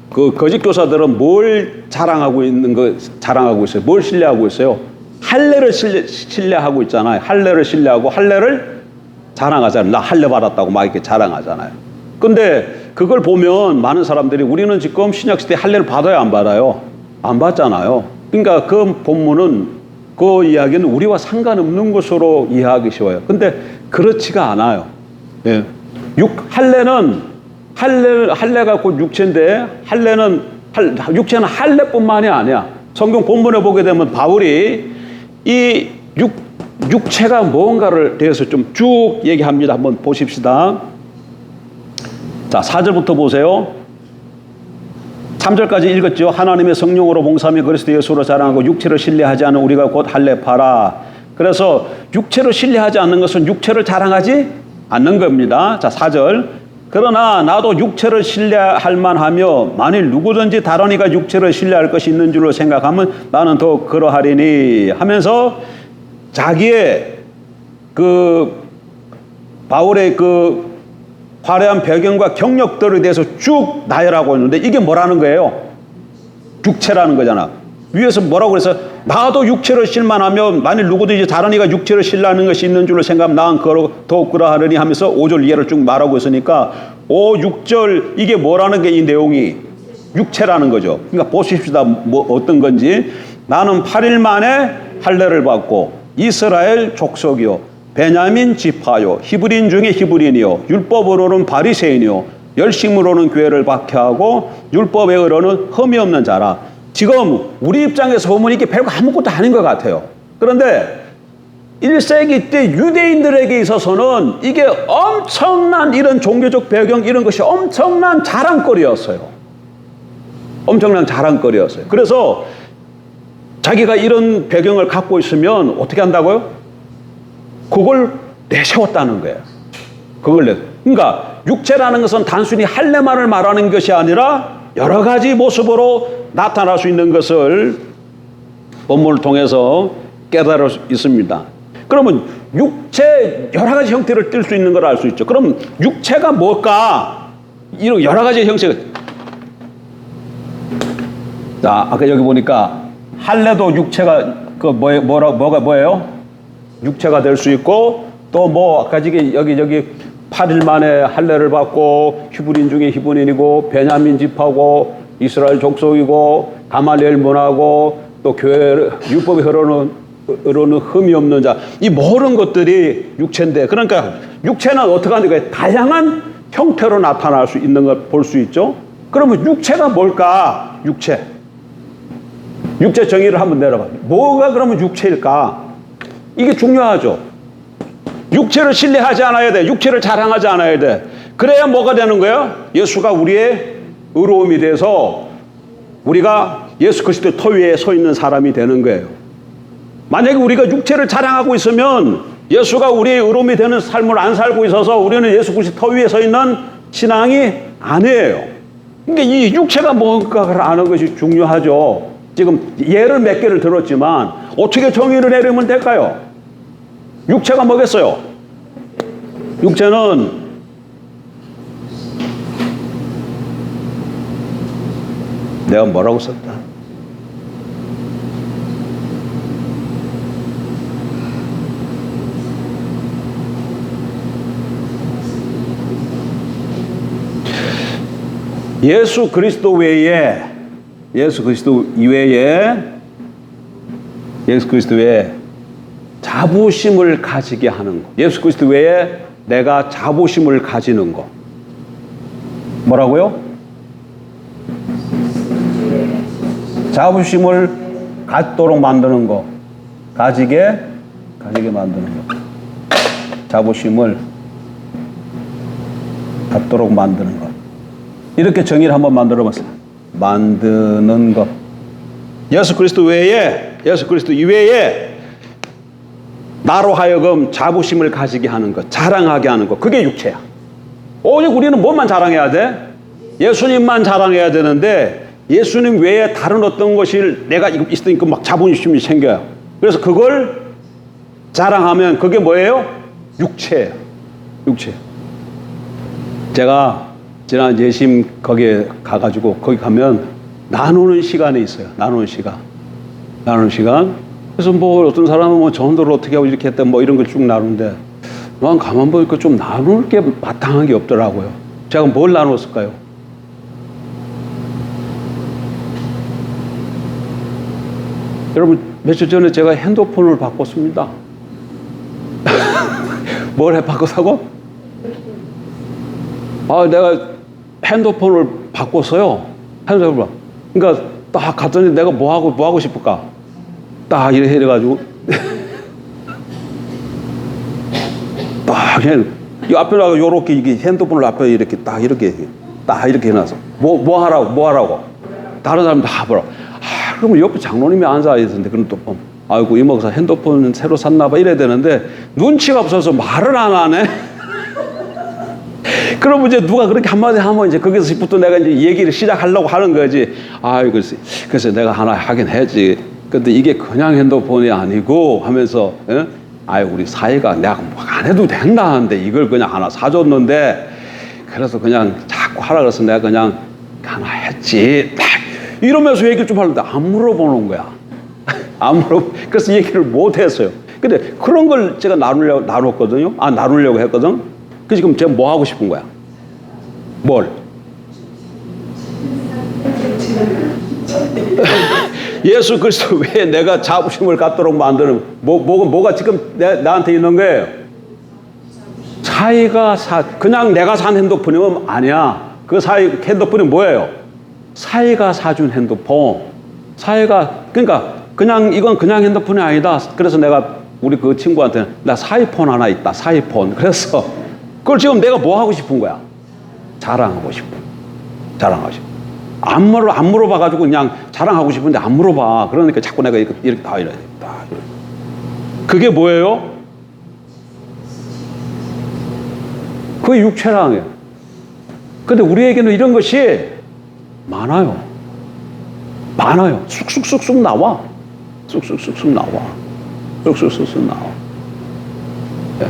그 거짓 교사들은 뭘 자랑하고 있어요? 뭘 신뢰하고 있어요? 할례를 신뢰하고 있잖아요. 할례를 신뢰하고 할례를 자랑하잖아요. 나 할례 받았다고 막 이렇게 자랑하잖아요. 근데 그걸 보면 많은 사람들이 우리는 지금 신약시대 할례를 받아요, 안 받아요? 안 받잖아요. 그러니까 그 본문은, 그 이야기는 우리와 상관없는 것으로 이해하기 쉬워요. 근데 그렇지가 않아요. 예. 할례가 곧 육체인데, 육체는 할례뿐만이 아니야. 성경 본문에 보게 되면 바울이 이 육체가 뭔가를 대해서 좀 쭉 얘기합니다. 한번 보십시다. 자, 4절부터 보세요. 3절까지 읽었죠. 하나님의 성령으로 봉사하며 그리스도 예수로 자랑하고 육체를 신뢰하지 않은 우리가 곧 할례파라. 그래서 육체를 신뢰하지 않는 것은 육체를 자랑하지 않는 겁니다. 자, 4절. 그러나 나도 육체를 신뢰할 만하며 만일 누구든지 다른 이가 육체를 신뢰할 것이 있는 줄로 생각하면 나는 더 그러하리니 하면서 자기의 바울의 화려한 배경과 경력들에 대해서 쭉 나열하고 있는데, 이게 뭐라는 거예요? 육체라는 거잖아. 위에서 뭐라고 그래서 나도 육체를 신만하며 만일 누구든지 다른 이가 육체를 신뢰하는 것이 있는 줄로 생각하면 나는 더욱 그러하려니 하면서 5절 이해를 쭉 말하고 있으니까 5, 6절 이게 뭐라는 게 이 내용이 육체라는 거죠. 그러니까 보십시다. 뭐 어떤 건지. 나는 8일 만에 할례를 받고 이스라엘 족속이요 베냐민 지파요 히브리인 중에 히브리인이요 율법으로는 바리새인이요 열심으로는 교회를 박해하고 율법에 의로는 흠이 없는 자라. 지금 우리 입장에서 보면 이게 별거 아무것도 아닌 것 같아요. 그런데 1세기 때 유대인들에게 있어서는 이게 엄청난 이런 종교적 배경 이런 것이 엄청난 자랑거리였어요. 엄청난 자랑거리였어요. 그래서 자기가 이런 배경을 갖고 있으면 어떻게 한다고요? 그걸 내세웠다는 거예요. 그러니까 육체라는 것은 단순히 할례만을 말하는 것이 아니라 여러 가지 모습으로 나타날 수 있는 것을 본문을 통해서 깨달을 수 있습니다. 그러면 육체 여러 가지 형태를 띨 수 있는 걸 알 수 있죠. 그럼 육체가 뭘까? 이런 여러 가지 형태가. 자, 아까 여기 보니까 할례도 육체가 뭐가 뭐예요? 육체가 될 수 있고 또 뭐 아까 여기 8일 만에 할례를 받고 히브리인 중에 히브리인이고 베냐민 지파고 이스라엘 족속이고 가말리엘 문화고 또 교회 율법이 흐르는 흠이 없는 자, 이 모든 것들이 육체인데, 그러니까 육체는 어떻게 하는가? 다양한 형태로 나타날 수 있는 걸 볼 수 있죠. 그러면 육체가 뭘까? 육체 정의를 한번 내려봐. 뭐가 그러면 육체일까? 이게 중요하죠. 육체를 신뢰하지 않아야 돼. 육체를 자랑하지 않아야 돼. 그래야 뭐가 되는 거예요? 예수가 우리의 의로움이 돼서 우리가 예수 그리스도의 터 위에 서 있는 사람이 되는 거예요. 만약에 우리가 육체를 자랑하고 있으면 예수가 우리의 의로움이 되는 삶을 안 살고 있어서 우리는 예수 그리스도 터 위에 서 있는 신앙이 아니에요. 그러니까 이 육체가 뭔가를 아는 것이 중요하죠. 지금 예를 몇 개를 들었지만 어떻게 정의를 내리면 될까요? 육체가 뭐겠어요? 육체는 내가 뭐라고 썼다? 예수 그리스도 외에 자부심을 가지게 하는 거. 예수 그리스도 외에 내가 자부심을 가지는 거. 뭐라고요? 자부심을 갖도록 만드는 거. 가지게 만드는 거. 자부심을 갖도록 만드는 것. 이렇게 정의를 한번 만들어 봤어요. 만드는 것. 예수 그리스도 이외에 나로 하여금 자부심을 가지게 하는 것, 자랑하게 하는 것. 그게 육체야. 오직 우리는 뭐만 자랑해야 돼? 예수님만 자랑해야 되는데 예수님 외에 다른 어떤 것이 내가 있으니까 막 자부심이 생겨요. 그래서 그걸 자랑하면 그게 뭐예요? 육체예요. 육체. 제가 지난 예심 거기에 가가지고 거기 가면 나누는 시간이 있어요. 나누는 시간. 그래서 뭐 어떤 사람은 뭐 전도를 어떻게 하고 이렇게 했다 뭐 이런 걸 쭉 나누는데 난 가만 보니까 좀 나눌 게 마땅한 게 없더라고요. 제가 뭘 나눴을까요? 여러분 며칠 전에 제가 핸드폰을 바꿨습니다. 뭘 바꿨다고? 내가 핸드폰을 바꿨어요. 그러니까 딱 갔더니 내가 뭐 하고 싶을까? 딱 이래가지고 딱 그냥 이 앞에다가 요렇게 이게 핸드폰을 앞에 이렇게 이렇게 해놔서 뭐 하라고 다른 사람 다 보라. 그러면 옆에 장로님이 앉아 있었는데 그럼 또 아이고 이 목사 핸드폰 새로 샀나 봐 이래야 되는데 눈치가 없어서 말을 안 하네. 그러면 이제 누가 그렇게 한마디 하면 이제 거기서부터 내가 이제 얘기를 시작하려고 하는 거지. 그래서 내가 하나 하긴 했지. 근데 이게 그냥 핸드폰이 아니고 하면서, 우리 사이가 내가 뭐 안 해도 된다는데 이걸 그냥 하나 사줬는데, 그래서 그냥 자꾸 하라 그래서 내가 그냥 하나 했지. 이러면서 얘기를 좀 하는데 안 물어보는 거야. 그래서 얘기를 못 했어요. 근데 그런 걸 제가 나눴거든요. 나누려고 했거든. 그래서 지금 제가 뭐 하고 싶은 거야? 뭘? 예수 그리스도 외에 내가 자부심을 갖도록 만드는 뭐가 지금 나한테 있는 거예요? 그냥 내가 산 핸드폰이면 아니야. 그 핸드폰이 뭐예요? 사이가 사준 핸드폰. 그러니까 이건 그냥 핸드폰이 아니다. 그래서 내가 우리 그 친구한테 나 사이폰 하나 있다. 사이폰. 그래서 그걸 지금 내가 뭐 하고 싶은 거야? 자랑하고 싶어. 안 물어봐가지고 그냥 자랑하고 싶은데 안 물어봐. 그러니까 자꾸 내가 이렇게 다 이래. 그게 뭐예요? 그게 육체라는 거예요. 근데 우리에게는 이런 것이 많아요. 많아요. 쑥쑥쑥쑥 나와. 쑥쑥쑥쑥 나와. 쑥쑥쑥쑥 나와. 네.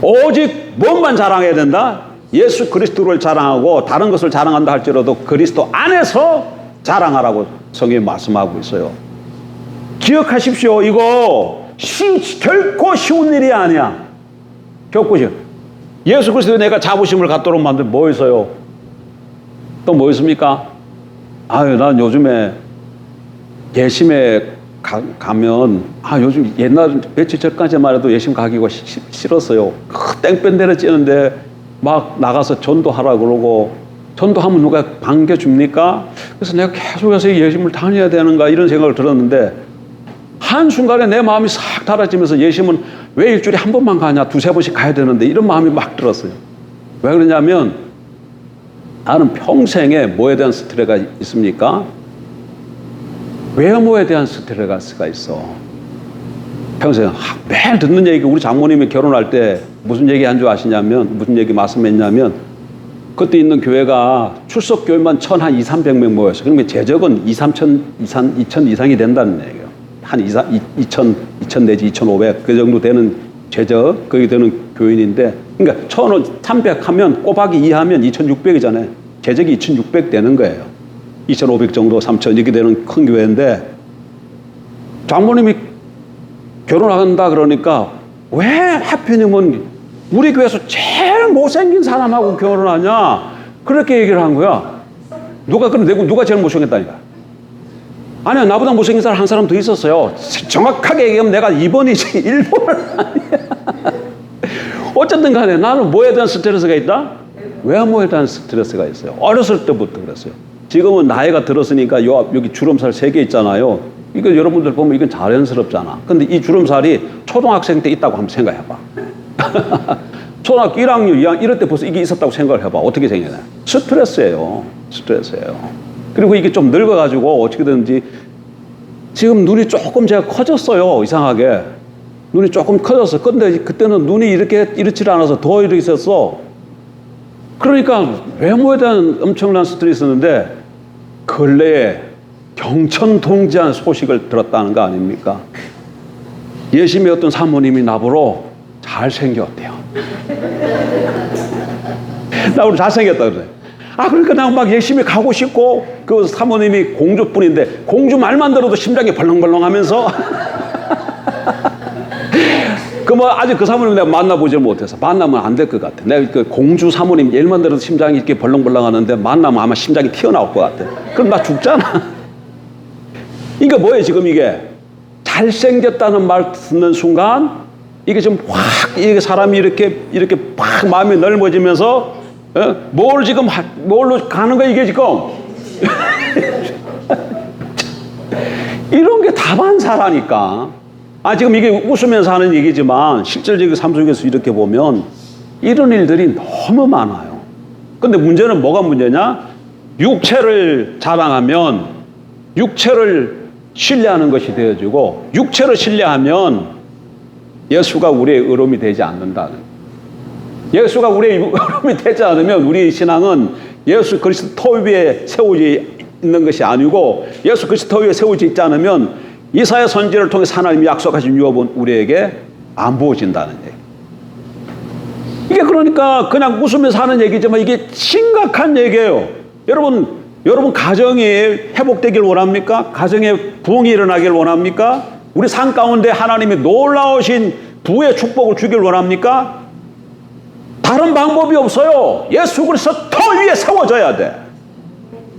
오직 뭔만 자랑해야 된다? 예수 그리스도를 자랑하고 다른 것을 자랑한다 할지라도 그리스도 안에서 자랑하라고 성경이 말씀하고 있어요. 기억하십시오. 이거 결코 쉬운 일이 아니야. 결코 쉬운. 예수 그리스도에 내가 자부심을 갖도록 만든 뭐 있어요? 또 뭐 있습니까? 아유, 난 요즘에 예심에 가면 요즘 옛날 며칠 전까지만 해도 예심 가기가 싫었어요. 땡볕내려 찌는데 막 나가서 전도하라 그러고 전도하면 누가 반겨줍니까? 그래서 내가 계속해서 예심을 다녀야 되는가 이런 생각을 들었는데 한순간에 내 마음이 싹 달아지면서 예심은 왜 일주일에 한 번만 가냐, 두세 번씩 가야 되는데 이런 마음이 막 들었어요. 왜 그러냐면 나는 평생에 뭐에 대한 스트레스가 있습니까? 외모에 대한 스트레스가 있어. 평생 매일 듣는 얘기가 우리 장모님이 결혼할 때 무슨 얘기 한 줄 아시냐면 무슨 얘기 말씀했냐면 그때 있는 교회가 출석 교회만 1,200-300명 모였어요. 그러면 재적은 2,000 이상이 된다는 얘기예요. 한 2,000 내지 2,500 그 정도 되는 재적 거기 되는 교인인데 그러니까 1,300 하면 곱하기 2 하면 2,600이잖아요. 재적이 2,600 되는 거예요. 2,500 정도 3,000 이렇게 되는 큰 교회인데 장모님이 결혼한다 그러니까 왜 하필이면 우리 교회에서 제일 못생긴 사람하고 결혼하냐 그렇게 얘기를 한 거야. 누가 제일 못생겼다니까. 아니야, 나보다 못생긴 사람 한 사람 더 있었어요. 정확하게 얘기하면 내가 2번이지 1번은 아니야. 어쨌든 간에 나는 뭐에 대한 스트레스가 있다? 외모에 대한 스트레스가 있어요. 어렸을 때부터 그랬어요. 지금은 나이가 들었으니까 여기 주름살 3개 있잖아요. 이거 여러분들 보면 이건 자연스럽잖아. 근데 이 주름살이 초등학생 때 있다고 한번 생각해봐. 초등학교 1학년, 2학년 이럴 때 벌써 이게 있었다고 생각을 해봐. 어떻게 생겨나요? 스트레스예요. 스트레스예요. 그리고 이게 좀 늙어가지고 어떻게든지 지금 눈이 조금 제가 커졌어요. 이상하게. 눈이 조금 커졌어. 근데 그때는 눈이 이렇지 않아서 더 이렇게 있었어. 그러니까 외모에 대한 엄청난 스트레스였는데 근래에 경천동지한 소식을 들었다는 거 아닙니까? 예심의 어떤 사모님이 나보러 잘생겼대요. 나보러 잘생겼다 그래. 그러니까 나 막 열심히 가고 싶고 그 사모님이 공주뿐인데 공주 말만 들어도 심장이 벌렁벌렁 하면서 아직 그 사모님 내가 만나보지 못해서 만나면 안 될 것 같아. 내가 그 공주 사모님 얘만 들어도 심장이 이렇게 벌렁벌렁 하는데 만나면 아마 심장이 튀어나올 것 같아. 그럼 나 죽잖아. 이게 뭐예요 지금 이게? 잘생겼다는 말 듣는 순간 이게 좀 확 이게 사람이 이렇게 확 마음이 넓어지면서 뭘로 가는 거야 이게 지금? 이런 게 다반사라니까. 지금 이게 웃으면서 하는 얘기지만 실질적인 삶 속에서 이렇게 보면 이런 일들이 너무 많아요. 근데 문제는 뭐가 문제냐? 육체를 자랑하면 육체를 신뢰하는 것이 되어지고 육체를 신뢰하면 예수가 우리의 의로움이 되지 않는다는. 예수가 우리의 의로움이 되지 않으면 우리의 신앙은 예수 그리스도 터 위에 세워져 있는 것이 아니고 예수 그리스도 터 위에 세워져 있지 않으면 이사야 선지자를 통해 하나님이 약속하신 유업은 우리에게 안 부어진다는 얘기. 이게 그러니까 그냥 웃으면서 하는 얘기지만 이게 심각한 얘기예요. 여러분 가정이 회복되길 원합니까? 가정에 부흥이 일어나길 원합니까? 우리 삶 가운데 하나님이 놀라우신 부의 축복을 주길 원합니까? 다른 방법이 없어요. 예수 그리스도 터 위에 세워져야 돼.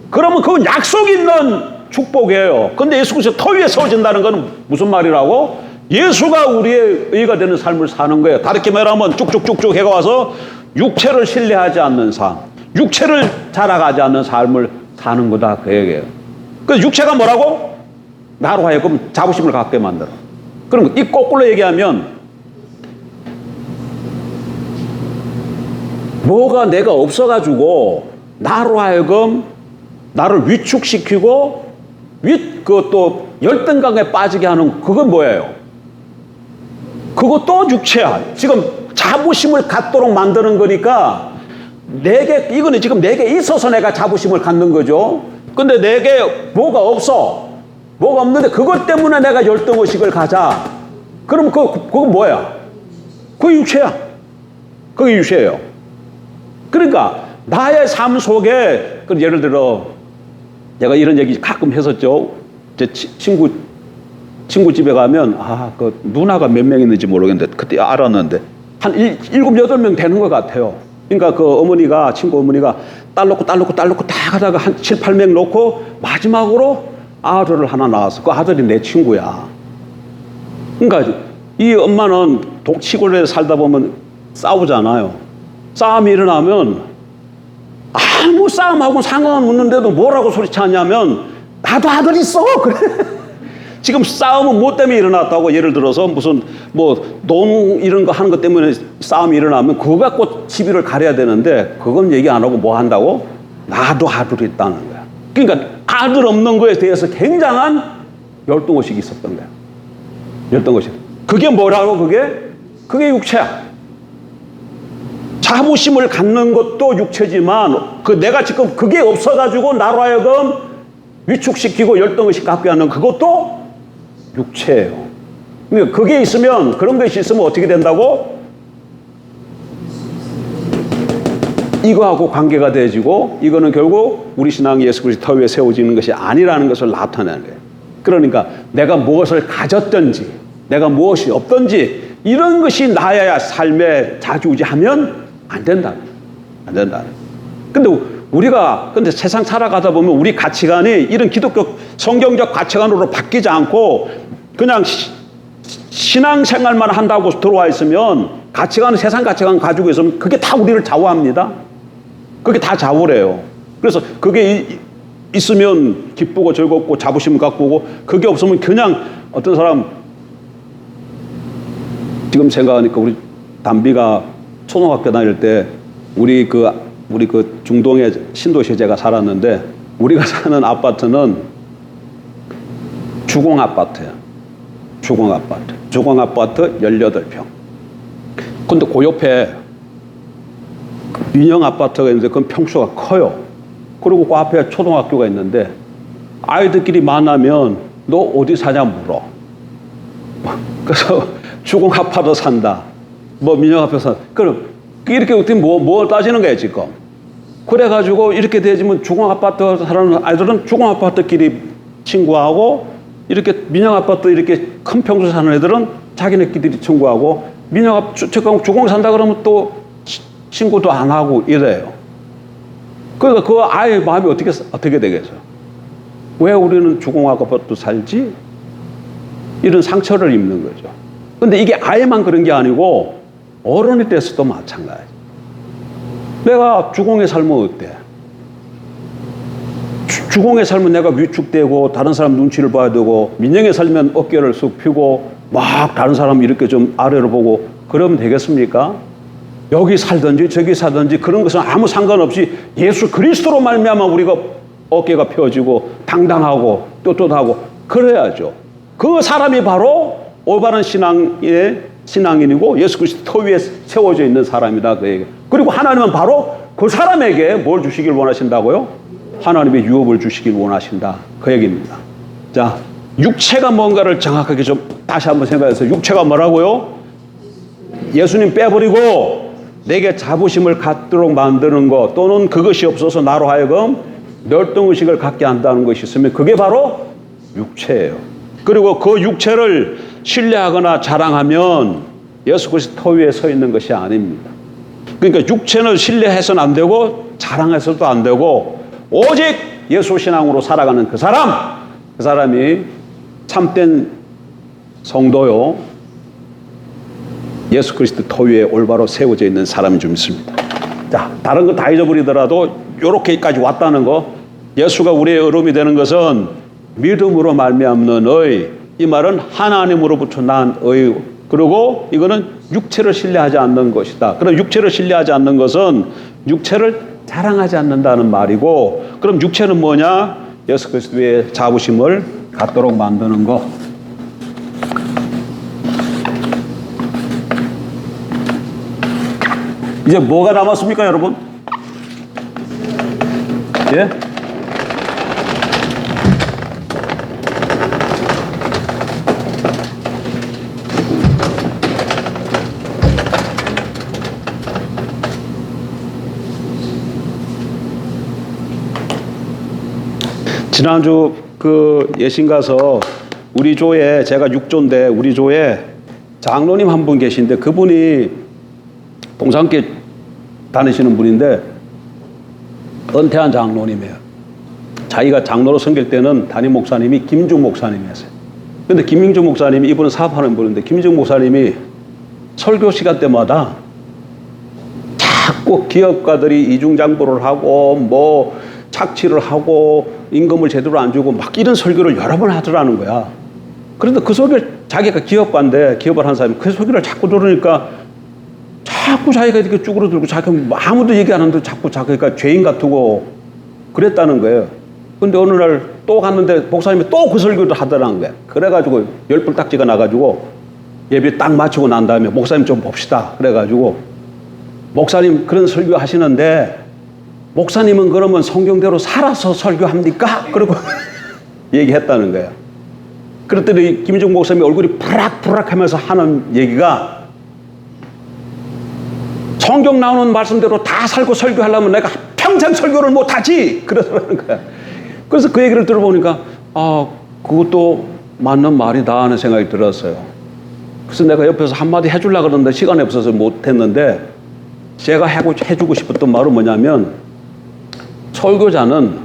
그러면 그건 약속 있는 축복이에요. 근데 예수 그리스도 터 위에 세워진다는 건 무슨 말이라고? 예수가 우리의 의가 되는 삶을 사는 거예요. 다르게 말하면 쭉쭉쭉쭉 해가 와서 육체를 신뢰하지 않는 삶, 육체를 자랑하지 않는 삶을 사는 거다 그 얘기예요. 그 육체가 뭐라고? 나로 하여금 자부심을 갖게 만들어. 그럼 이 거꾸로 얘기하면 뭐가 내가 없어가지고 나로 하여금 나를 위축시키고 또 열등감에 빠지게 하는 그건 뭐예요? 그것도 육체야. 지금 자부심을 갖도록 만드는 거니까 이거는 지금 내게 있어서 내가 자부심을 갖는 거죠. 근데 내게 뭐가 없어. 뭐가 없는데 그것 때문에 내가 열등의식을 가자. 그럼 그건 뭐야? 그게 육체야. 그게 육체예요. 그러니까 나의 삶 속에 예를 들어 내가 이런 얘기 가끔 했었죠. 제 친구 집에 가면 그 누나가 몇 명 있는지 모르겠는데 그때 알았는데 한 7, 8명 되는 것 같아요. 그러니까 그 친구 어머니가 딸 놓고 다 가다가 한 7, 8명 놓고 마지막으로 아들을 하나 낳았어. 그 아들이 내 친구야. 그러니까 이 엄마는 시골에 살다 보면 싸우잖아요. 싸움이 일어나면 아무 싸움하고 상관없는데도 뭐라고 소리치냐면 나도 아들 있어. 그래. 지금 싸움은 뭐 때문에 일어났다고 예를 들어서 무슨 돈 이런 거 하는 것 때문에 싸움이 일어나면 그거 갖고 시비를 가려야 되는데 그건 얘기 안 하고 뭐 한다고? 나도 아들이 있다는 거야. 그러니까 아들 없는 거에 대해서 굉장한 열등의식이 있었던 거야. 열등의식. 그게 뭐라고 그게 육체야. 자부심을 갖는 것도 육체지만 내가 지금 그게 없어가지고 나로 하여금 위축시키고 열등의식 갖게 하는 그것도 육체예요. 그러니까 그게 있으면 그런 것이 있으면 어떻게 된다고? 이거하고 관계가 되어지고 이거는 결국 우리 신앙이 예수 그리스도 위에 세워지는 것이 아니라는 것을 나타내는 거예요. 그러니까 내가 무엇을 가졌든지 내가 무엇이 없든지 이런 것이 나의 삶에 좌지우지하면 안 된다. 근데 세상 살아가다 보면 우리 가치관이 이런 기독교 성경적 가치관으로 바뀌지 않고 그냥 신앙생활만 한다고 들어와 있으면 세상 가치관 가지고 있으면 그게 다 우리를 좌우합니다. 그게 다 좌우래요. 그래서 그게 있으면 기쁘고 즐겁고 자부심 갖고 오고 그게 없으면 그냥 어떤 사람 지금 생각하니까 우리 담비가 초등학교 다닐 때 우리 그 중동의 신도시에 제가 살았는데 우리가 사는 아파트는 주공 아파트야. 주공 아파트 18평. 근데 그 옆에 민영 아파트가 있는데 그건 평수가 커요. 그리고 그 앞에 초등학교가 있는데 아이들끼리 만나면 너 어디 사냐 물어. 그래서 주공 아파트 산다. 민영 아파트 산다. 그럼 이렇게 어떻게 뭐 따지는 거야 지금. 그래가지고 이렇게 되지면 주공 아파트 사는 아이들은 주공 아파트끼리 친구하고 이렇게 민영 아파트 이렇게 큰 평수 사는 애들은 자기네끼리 친구하고 주공 산다 그러면 또 친구도 안 하고 이래요. 그러니까 그 아이의 마음이 어떻게 되겠어요? 왜 우리는 주공 아파트 살지? 이런 상처를 입는 거죠. 근데 이게 아이만 그런 게 아니고 어른이 돼서도 마찬가지. 내가 주공에 살면 어때? 주공에 살면 내가 위축되고 다른 사람 눈치를 봐야 되고 민영에 살면 어깨를 쑥 펴고 막 다른 사람 이렇게 좀 아래로 보고 그러면 되겠습니까? 여기 살든지 저기 살든지 그런 것은 아무 상관없이 예수 그리스도로 말미암아 우리가 어깨가 펴지고 당당하고 떳떳하고 그래야죠. 그 사람이 바로 올바른 신앙인이고 예수 그리스도 터 위에 세워져 있는 사람이다. 그에게. 그리고 하나님은 바로 그 사람에게 뭘 주시길 원하신다고요? 하나님의 유업을 주시길 원하신다. 그 얘기입니다. 자, 육체가 뭔가를 정확하게 좀 다시 한번 생각해서 육체가 뭐라고요? 예수님 빼버리고 내게 자부심을 갖도록 만드는 것 또는 그것이 없어서 나로 하여금 열등의식을 갖게 한다는 것이 있으면 그게 바로 육체예요. 그리고 그 육체를 신뢰하거나 자랑하면 예수 그리스도 터 위에 서 있는 것이 아닙니다. 그러니까 육체는 신뢰해서는 안 되고 자랑해서도 안 되고 오직 예수 신앙으로 살아가는 그 사람이 참된 성도요 예수 그리스도 터 위에 올바로 세워져 있는 사람이 좀 있습니다. 자, 다른 거 다 잊어버리더라도 이렇게까지 왔다는 거, 예수가 우리의 의로움이 되는 것은 믿음으로 말미암는 의, 이 말은 하나님으로부터 난 의, 그리고 이거는 육체를 신뢰하지 않는 것이다. 그럼 육체를 신뢰하지 않는 것은 육체를 자랑하지 않는다는 말이고, 그럼 육체는 뭐냐? 예수 그리스도의 자부심을 갖도록 만드는 것. 이제 뭐가 남았습니까, 여러분? 예? 지난주 그 예신 가서 우리 조에 제가 6조인데 우리 조에 장로님 한 분 계신데 그분이 동산교회 다니시는 분인데 은퇴한 장로님이에요. 자기가 장로로 섬길 때는 담임 목사님이 김중 목사님이었어요. 근데 김민중 목사님이 이분은 사업하는 분인데 김민중 목사님이 설교 시간 때마다 자꾸 기업가들이 이중장부를 하고 뭐 착취를 하고 임금을 제대로 안 주고 막 이런 설교를 여러 번 하더라는 거야. 그런데 그 설교를 자기가 기업가인데 기업을 한 사람이 그 설교를 자꾸 들으니까 자꾸 자기가 이렇게 쭈그러들고 자기가 아무도 얘기 안 하는데 자꾸 자기가 죄인 같고 그랬다는 거예요. 근데 어느 날 또 갔는데 목사님이 또 그 설교를 하더라는 거야. 그래가지고 열불딱지가 나가지고 예배 딱 마치고 난 다음에 목사님 좀 봅시다. 그래가지고 목사님 그런 설교 하시는데 목사님은 그러면 성경대로 살아서 설교합니까? 그러고 얘기했다는 거예요. 그랬더니 김종 목사님이 얼굴이 부락부락 하면서 하는 얘기가 성경 나오는 말씀대로 다 살고 설교하려면 내가 평생 설교를 못하지! 그러더라는 거야. 그래서 그 얘기를 들어보니까 아, 그것도 맞는 말이다 하는 생각이 들었어요. 그래서 내가 옆에서 한마디 해주려고 그러는데 시간이 없어서 못했는데 제가 해주고 싶었던 말은 뭐냐면 설교자는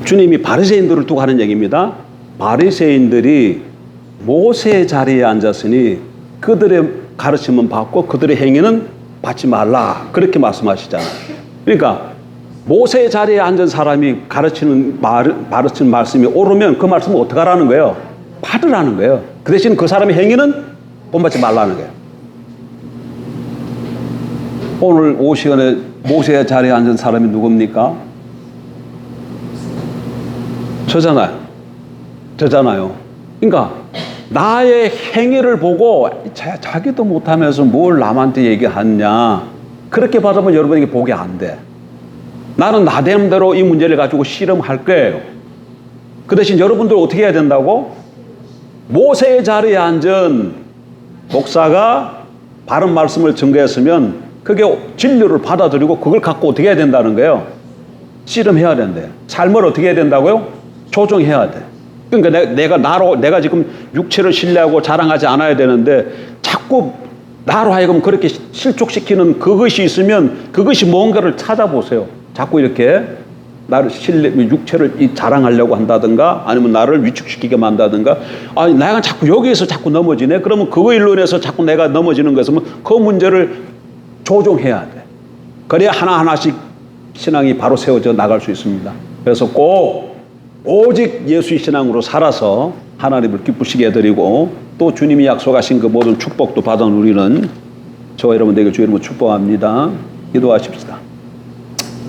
주님이 바리새인들을 두고 하는 얘기입니다. 바리새인들이 모세의 자리에 앉았으니 그들의 가르침은 받고 그들의 행위는 받지 말라. 그렇게 말씀하시잖아요. 그러니까 모세의 자리에 앉은 사람이 가르치는 말씀이 옳으면 그 말씀을 어떻게 하라는 거예요? 받으라는 거예요. 그 대신 그 사람의 행위는 본받지 말라는 거예요. 오늘 오후 시간에 모세의 자리에 앉은 사람이 누굽니까? 저잖아요. 그러니까 나의 행위를 보고 자기도 못하면서 뭘 남한테 얘기하냐 그렇게 받으면 여러분에게 복이 안 돼. 나는 나름대로 이 문제를 가지고 씨름할 거예요. 그 대신 여러분들 어떻게 해야 된다고? 모세의 자리에 앉은 목사가 바른 말씀을 증거했으면 그게 진리를 받아들이고 그걸 갖고 어떻게 해야 된다는 거예요? 씨름해야 된대. 삶을 어떻게 해야 된다고요? 조정해야 돼. 그러니까 내가 지금 육체를 신뢰하고 자랑하지 않아야 되는데 자꾸 나로 하여금 그렇게 실족시키는 그것이 있으면 그것이 뭔가를 찾아보세요. 자꾸 이렇게 나를 육체를 자랑하려고 한다든가 아니면 나를 위축시키게 만다든가 아니 내가 자꾸 여기에서 자꾸 넘어지네. 그러면 그거 일로 인해서 자꾸 내가 넘어지는 것은 그 문제를 조정해야 돼. 그래야 하나하나씩 신앙이 바로 세워져 나갈 수 있습니다. 그래서 꼭 오직 예수의 신앙으로 살아서 하나님을 기쁘시게 해드리고 또 주님이 약속하신 그 모든 축복도 받은 우리는 저와 여러분 되게 주의 이름으로 축복합니다. 기도하십시다.